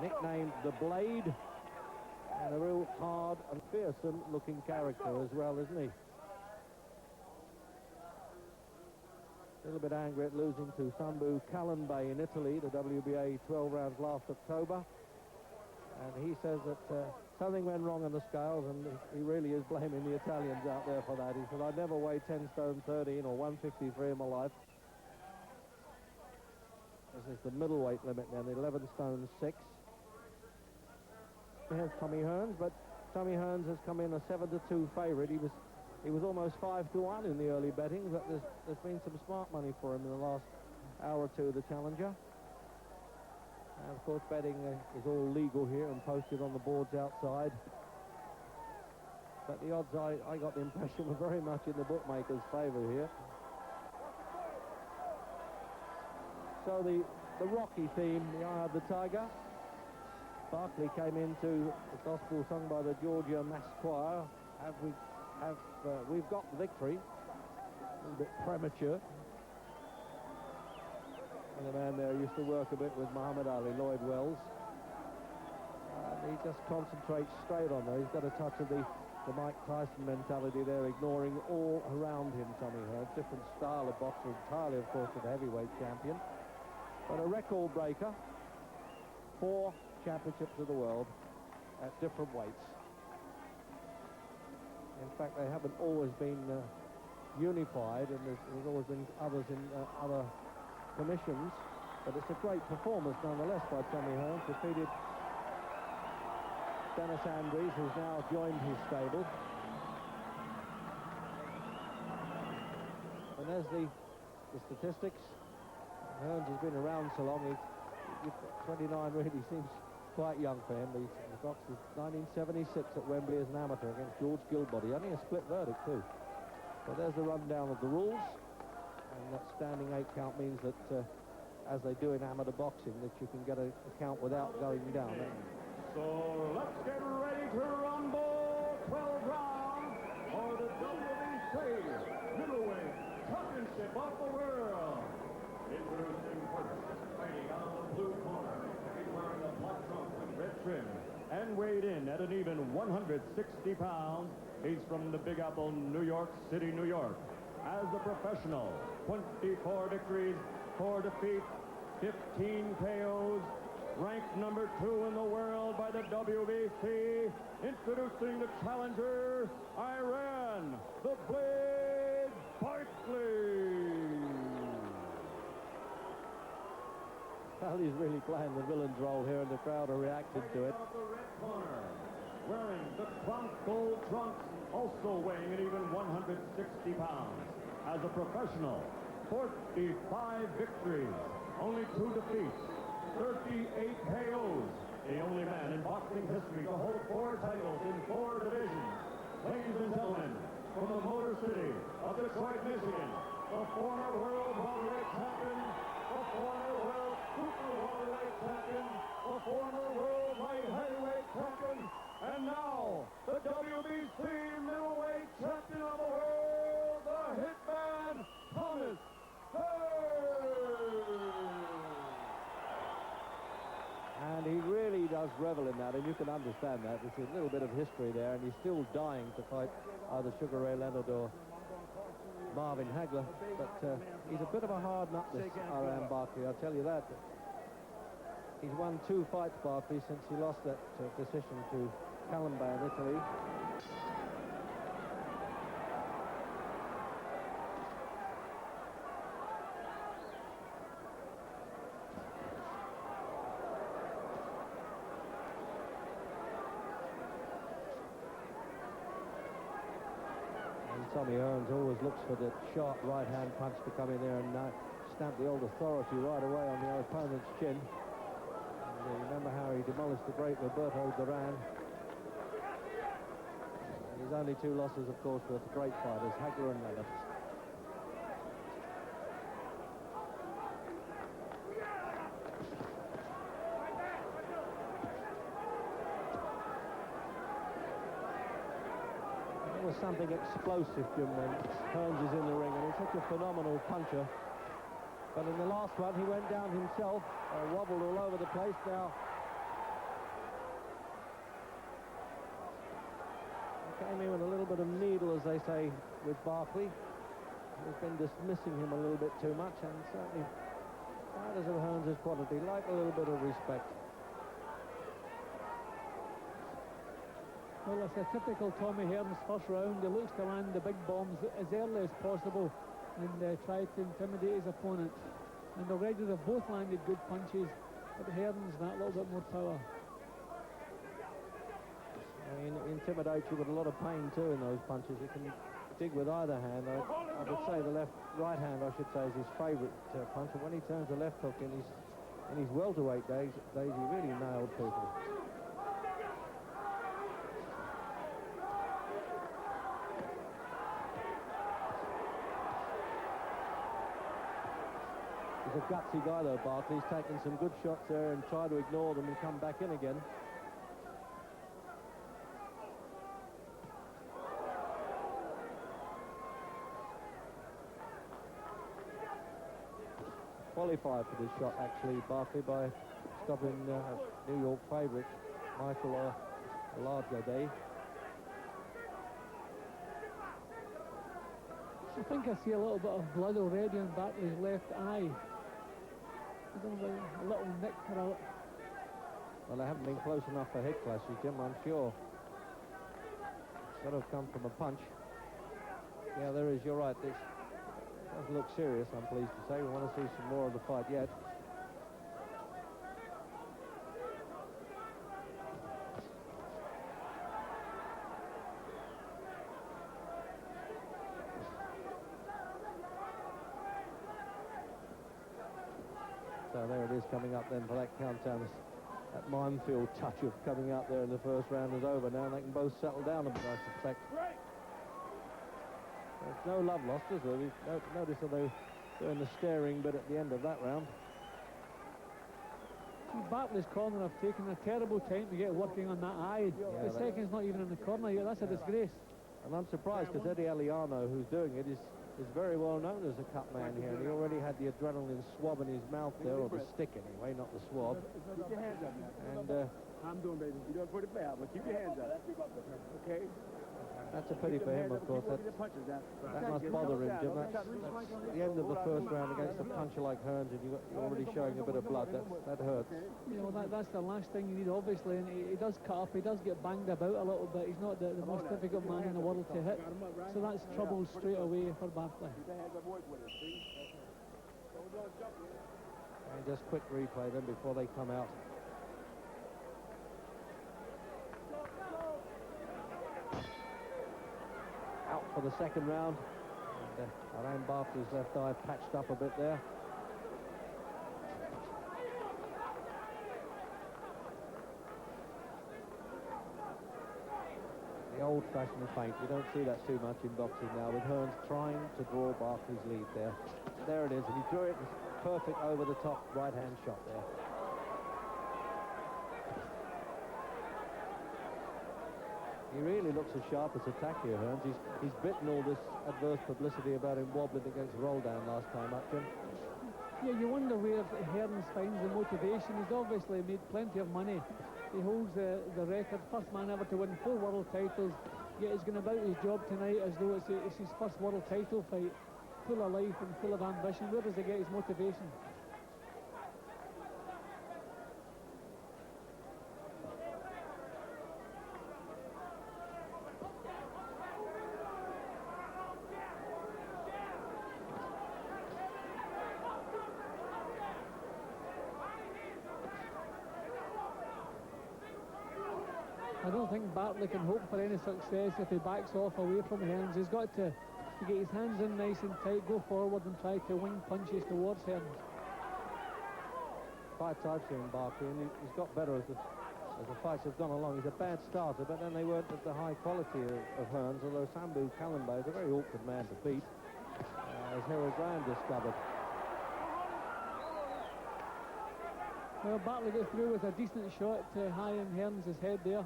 nicknamed the Blade, and a real hard and fearsome looking character as well, isn't he? A little bit angry at losing to Sambu Kalanbay in Italy, the WBA 12 rounds last October. And he says that something went wrong on the scales, and he really is blaming the Italians out there for that. He said, I never weighed 10 stone 13 or 153 in my life. This is the middleweight limit now, the 11 stone 6. Here's Tommy Hearns, but Tommy Hearns has come in a 7-2 favourite. He was almost 5-1 in the early betting, but there's been some smart money for him in the last hour or two of the Challenger. And of course, betting is all legal here and posted on the boards outside. But the odds, I got the impression, were very much in the bookmaker's favour here. So the Rocky theme, the Eye of the Tiger. Barkley came into the gospel sung by the Georgia Mass Choir. We've got the victory. A little bit premature. And the man there used to work a bit with Muhammad Ali, Lloyd Wells. And he just concentrates straight on there. He's got a touch of the Mike Tyson mentality there, ignoring all around him, Tommy Hearns. Different style of boxer entirely, of course, to the heavyweight champion. But a record breaker. 4 championships of the world at different weights. In fact, they haven't always been unified, and there's always been others in other commissions, but it's a great performance nonetheless by Tommy Hearns. Defeated Dennis Andrews, who's now joined his stable. And there's the statistics. Hearns has been around so long, 29 really seems quite young for him. He boxed in 1976 at Wembley as an amateur against George Gilbody. Only a split verdict too. So there's the rundown of the rules. And that standing 8 count means that, as they do in amateur boxing, that you can get a count without going down. So let's get ready to rumble. 12 rounds for the WBC Middleweight Championship of the World. Introducing first, fighting out of the blue corner. He's wearing a black trunk with red trim and weighed in at an even 160 pounds. He's from the Big Apple, New York City, New York. As a professional, 24 victories, 4 defeats, 15 KOs, ranked number 2 in the world by the WBC. Introducing the challenger, Iran, the Blade, Barkley. Well, he's really playing the villain's role here, and the crowd are reacting to it. The red corner, wearing the Kronk gold trunks, also weighing an even 160 pounds. As a professional, 45 victories, only 2 defeats, 38 KOs. The only man in boxing history to hold 4 titles in 4 divisions. Ladies and gentlemen, from the Motor City of Detroit, Michigan, the former world welterweight champion, the former world super welterweight champion, the former world light heavyweight champion, and now the WBC middleweight champion of the world, the Hitman, Thomas Hearns. And he really does revel in that, and you can understand that. There's a little bit of history there, and he's still dying to fight either Sugar Ray Leonard or Marvin Hagler. But he's a bit of a hard nut, this Iran Barkley, I'll tell you that. He's won 2 fights, Barkley, since he lost that decision to Kalanbay in Italy. Tommy Hearns always looks for the sharp right-hand punch to come in there and stamp the old authority right away on the opponent's chin. And remember how he demolished the great Roberto Duran. And his only 2 losses, of course, were to great fighters, Hagler and Leonard. Was something explosive, Jim, when Hearns is in the ring, and he's such a phenomenal puncher. But in the last one, he went down himself, wobbled all over the place. Now, came in with a little bit of needle, as they say, with Barkley. He's been dismissing him a little bit too much, and certainly fighters of Hearns' quality like a little bit of respect. Well, it's a typical Tommy Hearns first round. He looks to land the big bombs as early as possible and try to intimidate his opponent. And already they've both landed good punches, but Hearns that little bit more power. I mean, it intimidates you with a lot of pain too in those punches. It can dig with either hand. I would say the right hand, I should say, is his favourite punch. And when he turns the left hook in his welterweight days, he really nailed people. He's a gutsy guy though, Barkley. He's taken some good shots there and tried to ignore them and come back in again. Qualified for this shot, actually, Barkley, by stopping New York favourite Michael Day. I think I see a little bit of blood already on Barkley's left eye. I don't know, a little nick or a... Well, they haven't been close enough for head clashes, Jim, I'm sure. It's got to have come from a punch. Yeah, there is, you're right. This does look serious, I'm pleased to say. We want to see some more of the fight yet. So there it is, coming up then for that countdown. That minefield touch of coming out there in the first round is over now. They can both settle down a bit, I suspect. There's no love lost, is there? Notice that they're doing the staring bit at the end of that round. Barkley's corner have taken a terrible time to get working on that eye. Yeah, the second's not even in the corner yet. That's a disgrace. And I'm surprised because Eddie Aliano, who's doing it, is very well known as a cut man here. And he already had the adrenaline swab in his mouth there, or the stick anyway, not the swab. Keep your hands up now. And I'm doing, baby. You're doing pretty bad, but keep your hands up. Okay? that's a pity for him, of course. That must bother him, Jim. That's the end of the first round against a puncher like Hearns, and you're already showing a bit of blood. That hurts. You know, that's the last thing you need, obviously, and he does cut up, he does get banged about a little bit. He's not the most difficult man in the world to hit, so that's trouble straight away for Barkley. And just quick replay then before they come out. Out for the second round. And Alain Barkley's left eye patched up a bit there. The old-fashioned feint. You don't see that too much in boxing now, with Hearns trying to draw Barkley's lead there. There it is, and he drew it. Perfect over the top right-hand shot there. He really looks as sharp as attack here, Hearns. He's bitten all this adverse publicity about him wobbling against Roldan last time up, Jim. Yeah, you wonder where Hearns finds the motivation. He's obviously made plenty of money. He holds the record, first man ever to win 4 world titles, yet he's going about his job tonight as though it's his first world title fight. Full of life and full of ambition. Where does he get his motivation? I don't think Barkley can hope for any success if he backs off away from Hearns. He's got to get his hands in nice and tight, go forward and try to wing punches towards Hearns. Fights I've seen Barkley, and he's got better as the fights have gone along. He's a bad starter, but then they weren't at the high quality of Hearns, although Sambu Kalambe is a very awkward man to beat, as Harold Graham discovered. Well, Barkley gets through with a decent shot high in Hearns' head there.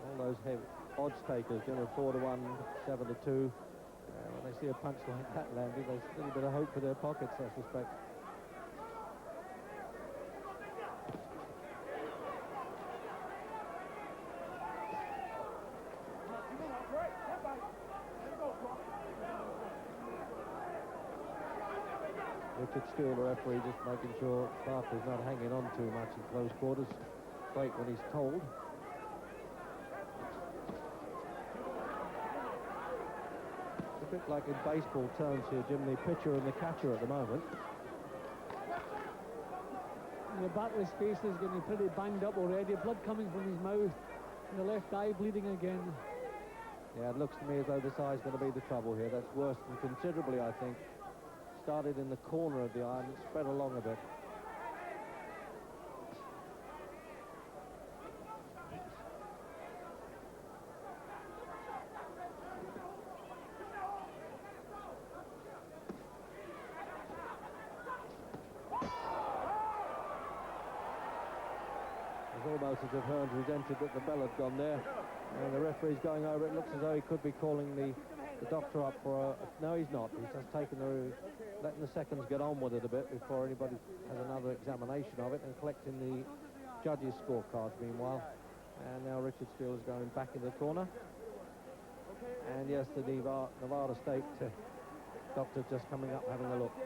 All those heavy odds takers, 4-1, 7-2. When they see a punch like that landing, there's a little bit of hope for their pockets, I suspect. Richard Steele, the referee, just making sure Barkley's not hanging on too much in close quarters. Break when he's told. It's a bit like in baseball terms here, Jim, the pitcher and the catcher at the moment. Yeah, Barkley's face is getting pretty banged up already. Blood coming from his mouth. And the left eye bleeding again. Yeah, it looks to me as though this eye's going to be the trouble here. That's worse than considerably, I think. Started in the corner of the eye and spread along a bit. It's almost as if Hearns resented that the bell had gone there. And the referee's going over. It looks as though he could be calling the doctor up for a... No, he's not. He's just letting the seconds get on with it a bit before anybody has another examination of it, and collecting the judges' scorecards meanwhile. And now Richard Steele is going back in the corner. And yes, the Nevada State doctor just coming up having a look. You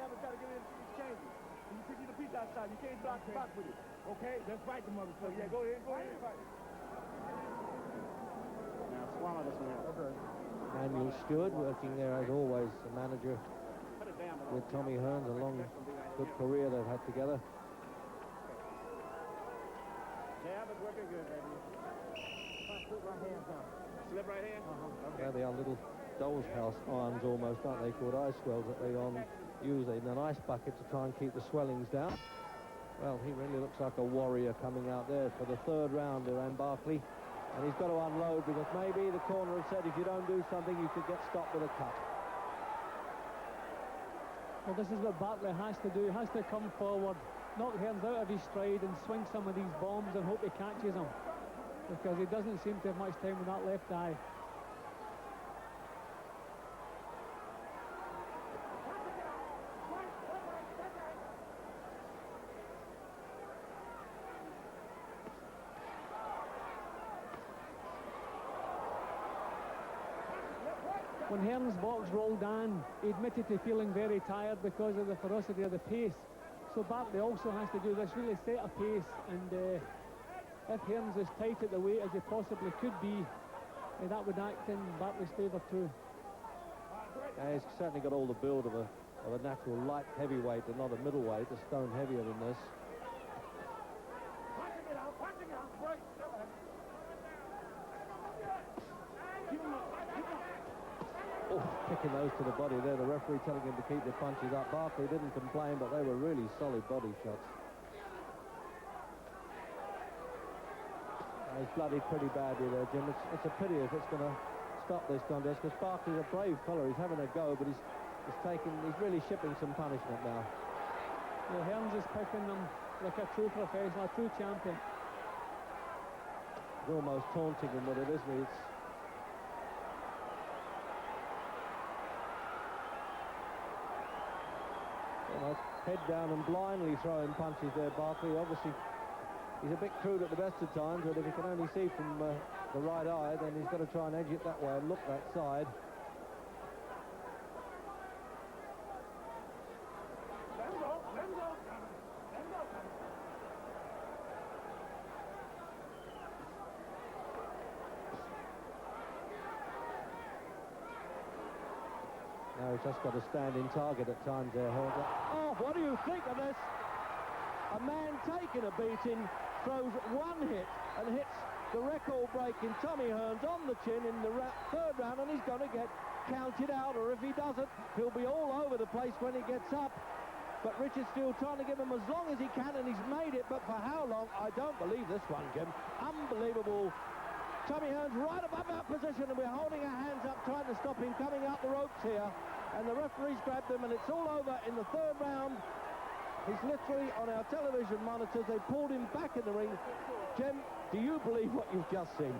can't block the box with it. Okay, let's fight the motherfucker. Yeah, go ahead. Now swallow this one out. Okay. Daniel Stewart working there as always, the manager with Tommy Hearns, a long, good career they've had together. Jab is working good, baby. Slip right hand down. Slip right hand? Okay. Yeah, they are little doll's house arms almost, aren't they, called eye swells that they use in an ice bucket to try and keep the swellings down. Well, he really looks like a warrior coming out there for the third round, Iran Barkley. And he's got to unload, because maybe the corner has said if you don't do something, you could get stopped with a cut. Well, this is what Barkley has to do. He has to come forward, knock Hearns out of his stride and swing some of these bombs and hope he catches them. Because he doesn't seem to have much time with that left eye. When Hearns' box rolled on, he admitted to feeling very tired because of the ferocity of the pace. So Barkley also has to do this, really set a pace, and if Hearns is tight at the weight as he possibly could be, that would act in Barkley's favour too. He's certainly got all the build of a natural light heavyweight and not a middleweight, a stone heavier than this. Oh, kicking those to the body there. The referee telling him to keep the punches up. Barkley didn't complain, but they were really solid body shots. He's bloodied pretty badly there, Jim. It's a pity if it's going to stop this contest, because Barkley's a brave fella. He's having a go, but he's really shipping some punishment now. Yeah, Hearns is picking them like a true professional, a true champion. He's almost taunting him with it, isn't he? Head down and blindly throwing punches there, Barkley. Obviously, he's a bit crude at the best of times, but if he can only see from the right eye, then he's got to try and edge it that way and look that side. Now he's just got a standing target at times there, Hearns. Oh, what do you think of this? A man taking a beating, throws one hit and hits the record-breaking Tommy Hearns on the chin in the third round, and he's going to get counted out, or if he doesn't, he'll be all over the place when he gets up. But Richard Steele trying to give him as long as he can, and he's made it, but for how long? I don't believe this one, Jim. Unbelievable. Tommy Hearns right above that position, and we're holding our hands up trying to stop him coming out the ropes here. And the referee's grabbed him, and it's all over in the third round. He's literally on our television monitors. They pulled him back in the ring. Jim, do you believe what you've just seen?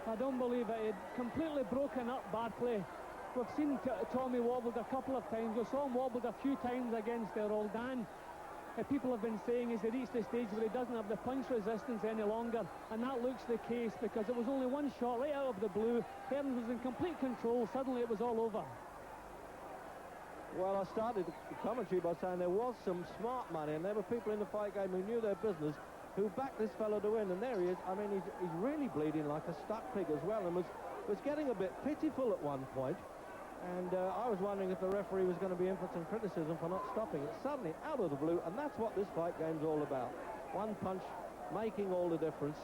I don't believe it. He'd completely broken up Barkley. We've seen Tommy wobbled a couple of times. We saw him wobbled a few times against Roldan. People have been saying he's reached the stage where he doesn't have the punch resistance any longer, and that looks the case, because it was only one shot right out of the blue. Hearns was in complete control. Suddenly it was all over. Well, I started the commentary by saying there was some smart money, and there were people in the fight game who knew their business, who backed this fellow to win, and there he is. I mean, he's really bleeding like a stuck pig as well, and was getting a bit pitiful at one point. And I was wondering if the referee was going to be in for some criticism for not stopping it. Suddenly, out of the blue, and that's what this fight game's all about. One punch making all the difference,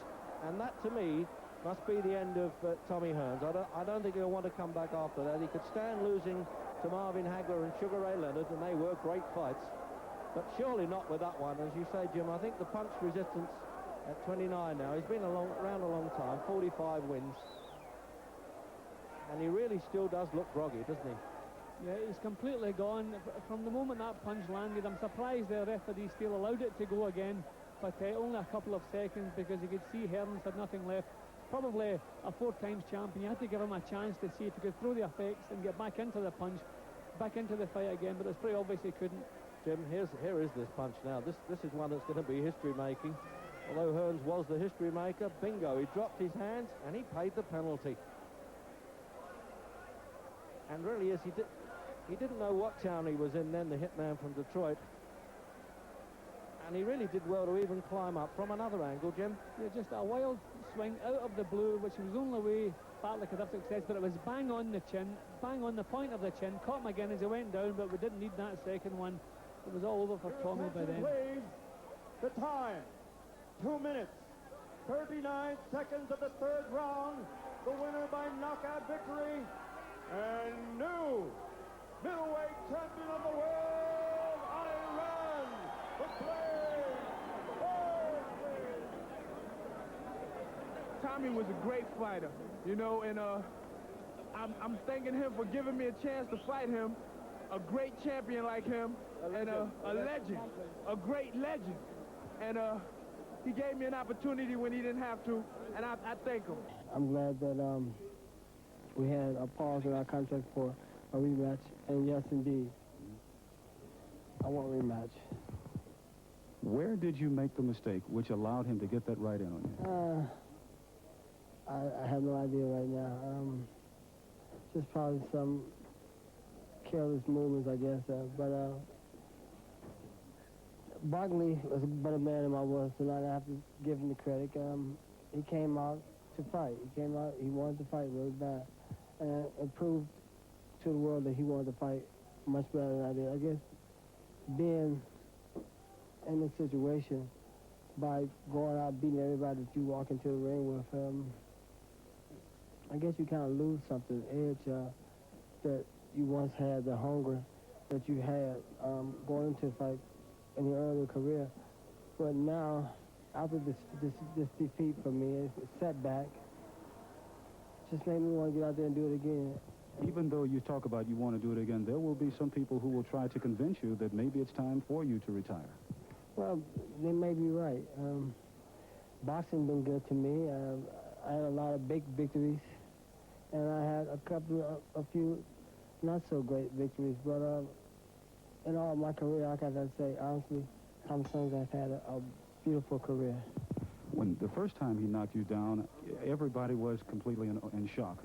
and that, to me, must be the end of Tommy Hearns. I don't think he'll want to come back after that. He could stand losing to Marvin Hagler and Sugar Ray Leonard, and they were great fights. But surely not with that one. As you say, Jim, I think the punch resistance at 29 now, he's been around a long time, 45 wins. And he really still does look groggy, doesn't he? Yeah, he's completely gone. From the moment that punch landed, I'm surprised the referee still allowed it to go again, but only a couple of seconds, because you could see Hearns had nothing left. Probably a 4-time champion. You had to give him a chance to see if he could throw the effects and get back into the punch, back into the fight again, but it's pretty obvious he couldn't. Jim, here is this punch now. This is one that's going to be history-making. Although Hearns was the history maker, bingo, he dropped his hands and he paid the penalty. And really, yes, he didn't know what town he was in then, the hitman from Detroit. And he really did well to even climb up from another angle, Jim. Yeah, just a wild swing out of the blue, which was the only way Barkley could have success, but it was bang on the chin, bang on the point of the chin. Caught him again as he went down, but we didn't need that second one. It was all over for Tommy by then. Please, the time, 2 minutes, 39 seconds of the third round. The winner by knockout victory, and new middleweight champion of the world, I.WBC, Barkley. Tommy was a great fighter, you know, and I'm thanking him for giving me a chance to fight him, a great champion like him, and a legend, a great legend. And he gave me an opportunity when he didn't have to, and I thank him. I'm glad that we had a pause in our contract for a rematch, and yes, indeed, I want a rematch. Where did you make the mistake which allowed him to get that right in on you? I have no idea right now. Just probably some careless movements, I guess. But Barkley was a better man than I was tonight. I have to give him the credit. He came out to fight. He came out, he wanted to fight really bad. And it proved to the world that he wanted to fight much better than I did. I guess being in this situation, by going out beating everybody that you walk into the ring with, I guess you kind of lose something, edge that you once had, the hunger that you had going into a fight in your earlier career. But now, after this defeat for me, it's a setback, just made me want to get out there and do it again. Even though you talk about you want to do it again, there will be some people who will try to convince you that maybe it's time for you to retire. Well, they may be right. Boxing been good to me. I had a lot of big victories, and I had a few not so great victories. But in all my career, I gotta say, honestly, Tom Stones has had a beautiful career. When the first time he knocked you down, everybody was completely in shock.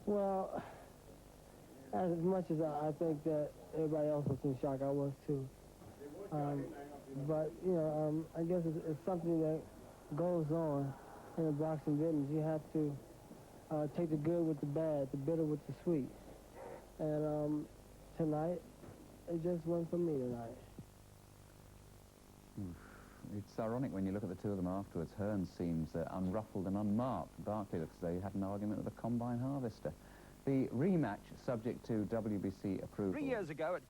Well, as much as I think that everybody else was in shock, I was too. But, you know, I guess it's something that goes on in the boxing business. You have to take the good with the bad, the bitter with the sweet. And tonight, it just went for me tonight. It's ironic when you look at the two of them afterwards. Hearns seems unruffled and unmarked. Barkley looks as though he had an argument with a combine harvester. The rematch subject to WBC approval. 3 years ago at